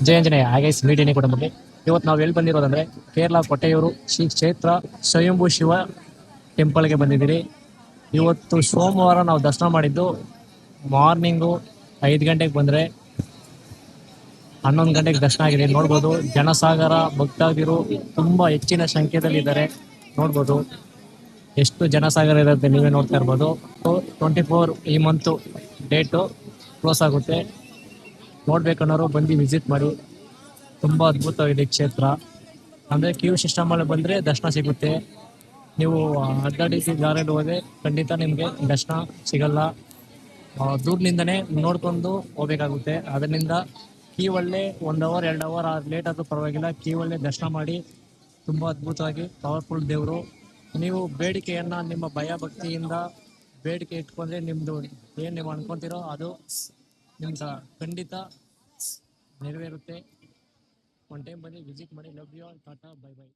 ಜಯ ಆಂಜನೇಯ ಆಗೈಸ್ ಮೀಡಿಯನೇ ಕೂಡ ಬಂದು ಇವತ್ತು ನಾವು ಎಲ್ಲಿ ಬಂದಿರೋದಂದ್ರೆ ಕೇರಳ ಕೊಟ್ಟೆಯೂರು ಶ್ರೀ ಕ್ಷೇತ್ರ ಸ್ವಯಂಭೂ ಶಿವ ಟೆಂಪಲ್ಗೆ ಬಂದಿದ್ದೀರಿ. ಇವತ್ತು ಸೋಮವಾರ ನಾವು ದರ್ಶನ ಮಾಡಿದ್ದು ಮಾರ್ನಿಂಗು 5 ಗಂಟೆಗೆ ಬಂದರೆ 11 ಗಂಟೆಗೆ ದರ್ಶನ ಆಗಿದೆ. ನೋಡ್ಬೋದು ಜನಸಾಗರ ಭಕ್ತಾದಿರು ತುಂಬ ಹೆಚ್ಚಿನ ಸಂಖ್ಯೆಯಲ್ಲಿ ಇದ್ದಾರೆ. ನೋಡ್ಬೋದು ಎಷ್ಟು ಜನಸಾಗರ ಇರುತ್ತೆ ನೀವೇ ನೋಡ್ತಾ ಇರ್ಬೋದು. 24 ಈ ಮಂತು ಡೇಟು ಕ್ಲೋಸ್ ಆಗುತ್ತೆ. ನೋಡ್ಬೇಕನ್ನೋರು ಬಂದು ವಿಸಿಟ್ ಮಾಡಿ. ತುಂಬ ಅದ್ಭುತವಾಗಿದೆ ಕ್ಷೇತ್ರ. ಅಂದರೆ ಕ್ಯೂ ಸಿಸ್ಟಮಲ್ಲಿ ಬಂದರೆ ದರ್ಶನ ಸಿಗುತ್ತೆ. ನೀವು ಅಡ್ಡಾಡಿಸಿ ದಾರಿಯಲ್ಲಿ ಹೋದರೆ ಖಂಡಿತ ನಿಮಗೆ ದರ್ಶನ ಸಿಗಲ್ಲ. ದೂರದಿಂದನೇ ನೋಡ್ಕೊಂಡು ಹೋಗ್ಬೇಕಾಗುತ್ತೆ. ಅದರಿಂದ ಕ್ಯೂ ಅಲ್ಲೇ 1 ಅವರ್ 2 ಅವರ್ ಲೇಟ್ ಆದರೂ ಪರವಾಗಿಲ್ಲ, ಕ್ಯೂ ಅಲ್ಲೇ ದರ್ಶನ ಮಾಡಿ. ತುಂಬ ಅದ್ಭುತವಾಗಿ ಪವರ್ಫುಲ್ ದೇವರು. ನೀವು ಬೇಡಿಕೆಯನ್ನು ನಿಮ್ಮ ಭಯ ಭಕ್ತಿಯಿಂದ ಬೇಡಿಕೆ ಇಟ್ಕೊಂಡ್ರೆ ನಿಮ್ಮದು ಏನು ನೀವು ಅನ್ಕೊಂತೀರೋ ಅದು ನಿಮ್ಗೆ ಖಂಡಿತ ನೆರವೇರುತ್ತೆ. ಒನ್ ಟೈಮ್ ಬನ್ನಿ ವಿಸಿಟ್ ಮಾಡಿ. Love you all. Tata bye by.